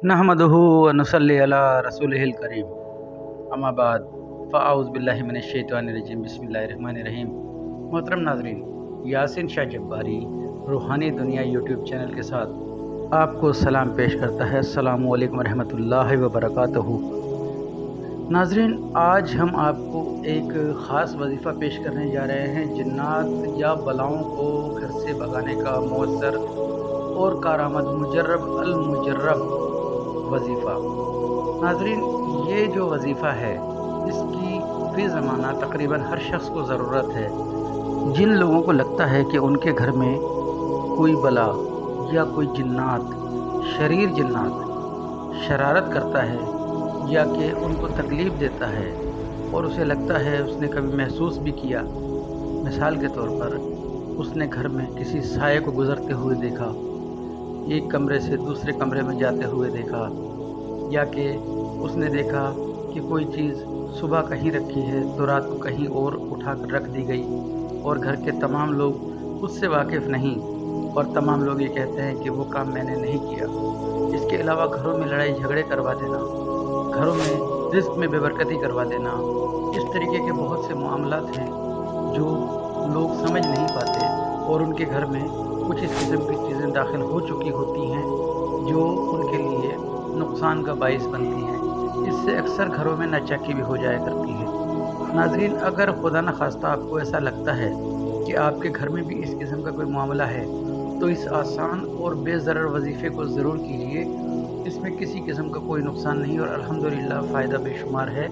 नहमदुहु व नुसल्ली अला रसूलिहिल करीम, अम्मा बाद फ़अऊज़ु बिल्लाहि मिनश्शैतानिर्रजीम, बिस्मिल्लाहिर्रहमानिर्रहीम। मोहतरम नाज़रीन, यासिन शाह जब्बारी रूहानी दुनिया यूट्यूब चैनल के साथ आपको सलाम पेश करता है। अस्सलामु अलैकुम रहमतुल्लाहि व बरकातुहू। नाज़रीन, आज हम आपको एक ख़ास वजीफ़ा पेश करने जा रहे हैं। जिन्नात या बलाओं को घर से भगाने का मौसर और कारामद मुजर्रब अल मुजर्रब वजीफ़ा। नाज़रीन, ये जो वजीफ़ा है इसकी फ़ी ज़माना तकरीबन हर शख्स को ज़रूरत है। जिन लोगों को लगता है कि उनके घर में कोई बला या कोई जिन्नात, शरीर जिन्नात शरारत करता है या कि उनको तकलीफ़ देता है और उसे लगता है, उसने कभी महसूस भी किया, मिसाल के तौर पर उसने घर में किसी साये को गुज़रते हुए देखा, एक कमरे से दूसरे कमरे में जाते हुए देखा, या कि उसने देखा कि कोई चीज़ सुबह कहीं रखी है तो रात को कहीं और उठा कर रख दी गई और घर के तमाम लोग उससे वाकिफ़ नहीं और तमाम लोग ये कहते हैं कि वो काम मैंने नहीं किया। इसके अलावा घरों में लड़ाई झगड़े करवा देना, घरों में रिज़्क़ में बेबरकती करवा देना, इस तरीके के बहुत से मामलात हैं जो लोग समझ नहीं पाते और उनके घर में कुछ इस किस्म की चीज़ें दाखिल हो चुकी होती हैं जो उनके लिए नुकसान का बाइस बनती हैं। इससे अक्सर घरों में नाचाकी भी हो जाया करती है। नाज़रीन, अगर खुदा न खास्ता आपको ऐसा लगता है कि आपके घर में भी इस किस्म का कोई मामला है तो इस आसान और बेज़रर वजीफ़े को ज़रूर कीजिए। इसमें किसी किस्म का कोई नुकसान नहीं और अल्हम्दुलिल्लाह फ़ायदा बेशुमार है।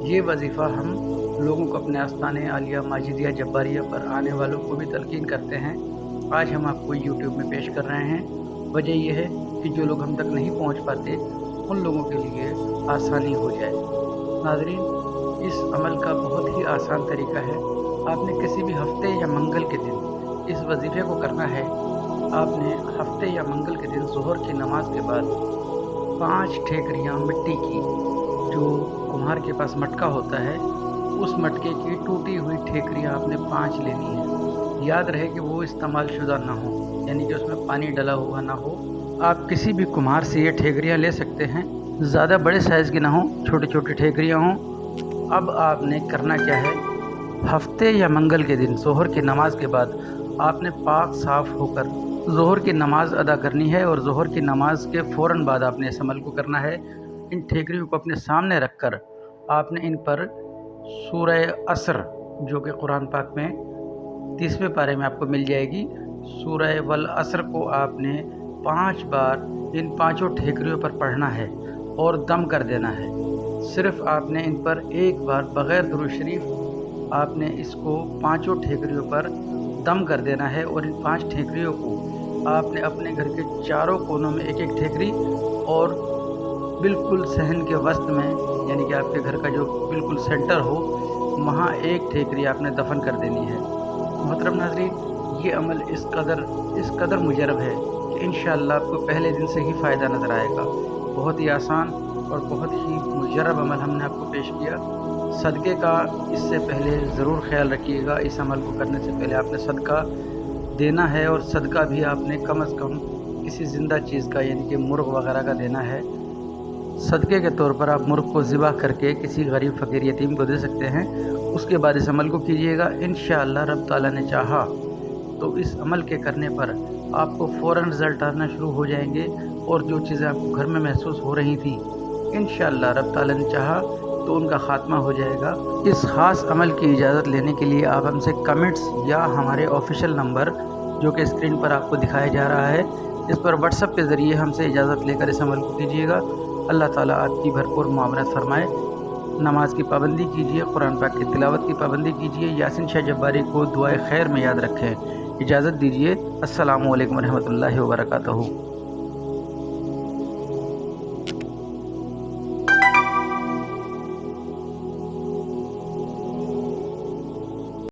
ये वजीफ़ा हम लोगों को अपने आस्ताने आलिया माजिदिया जब्बारिया पर आने वालों को भी तलकीन करते हैं। आज हम आपको यूट्यूब में पेश कर रहे हैं। वजह यह है कि जो लोग हम तक नहीं पहुंच पाते उन लोगों के लिए आसानी हो जाए। नाज़रीन, इस अमल का बहुत ही आसान तरीका है। आपने किसी भी हफ्ते या मंगल के दिन इस वजीफ़े को करना है। आपने हफ्ते या मंगल के दिन ज़ोहर की नमाज के बाद 5 ठेकरियाँ मिट्टी की, जो कुम्हार के पास मटका होता है, उस मटके की टूटी हुई ठेकरियाँ आपने 5 लेनी है। याद रहे कि वो इस्तेमाल शुदा ना हो, यानी कि उसमें पानी डला हुआ ना हो। आप किसी भी कुम्हार से ये ठेकरियाँ ले सकते हैं, ज़्यादा बड़े साइज़ की ना हो, छोटी छोटी ठेकरियाँ हों। अब आपने करना क्या है, हफ्ते या मंगल के दिन ज़ोहर की नमाज के बाद आपने पाक साफ़ होकर ज़ोहर की नमाज अदा करनी है और ज़ोहर की नमाज के फ़ौरन बाद आपने इस अमल को करना है। इन ठेकरियों को अपने सामने रख कर आपने इन पर सूरह असर, जो कि कुरान पाक में 30वें पारे में आपको मिल जाएगी, सूरह वल असर को आपने 5 बार इन 5 ठेकरियों पर पढ़ना है और दम कर देना है। सिर्फ़ आपने इन पर एक बार बग़ैर दुरूद शरीफ आपने इसको 5 ठेकरियों पर दम कर देना है और इन 5 ठेकरियों को आपने अपने घर के चारों कोनों में एक एक ठेकरी और बिल्कुल सहन के वस्त में, यानी कि आपके घर का जो बिल्कुल सेंटर हो, वहाँ एक ठेकरी आपने दफन कर देनी है। मोहतरम नाज़रीन, ये अमल इस कदर मुजरब है कि इंशाअल्लाह आपको पहले दिन से ही फ़ायदा नज़र आएगा। बहुत ही आसान और बहुत ही मुजरब अमल हमने आपको पेश किया। सदक़े का इससे पहले ज़रूर ख्याल रखिएगा। इस अमल को करने से पहले आपने सदका देना है और सदका भी आपने कम अज़ कम किसी ज़िंदा चीज़ का, यानी कि मुर्ग़ वग़ैरह का देना है। सदक़े के तौर पर आप मुर्ग़ को ज़िबा करके किसी गरीब फ़कीर यतीम को दे सकते हैं। उसके बाद इस अमल को कीजिएगा। इंशाअल्लाह रब ताला ने चाहा तो इस अमल के करने पर आपको फ़ौरन रिज़ल्ट आना शुरू हो जाएंगे और जो चीज़ें आपको घर में महसूस हो रही थी, इंशाअल्लाह रब ताला ने चाहा तो उनका ख़ात्मा हो जाएगा। इस ख़ास अमल की इजाज़त लेने के लिए आप हमसे कमेंट्स या हमारे ऑफिशियल नंबर, जो कि स्क्रीन पर आपको दिखाया जा रहा है, इस पर व्हाट्सएप के ज़रिए हमसे इजाज़त लेकर इस अमल को कीजिएगा। अल्लाह ताला आपकी भरपूर मुआवनत फरमाए। नमाज की पाबंदी कीजिए, कुरान पाक की तिलावत की पाबंदी कीजिए। यासिन शाह जब्बारी को दुआए खैर में याद रखें। इजाज़त दीजिए। अस्सलामु अलैकुम रहमतुल्लाहि व बरकातुहू।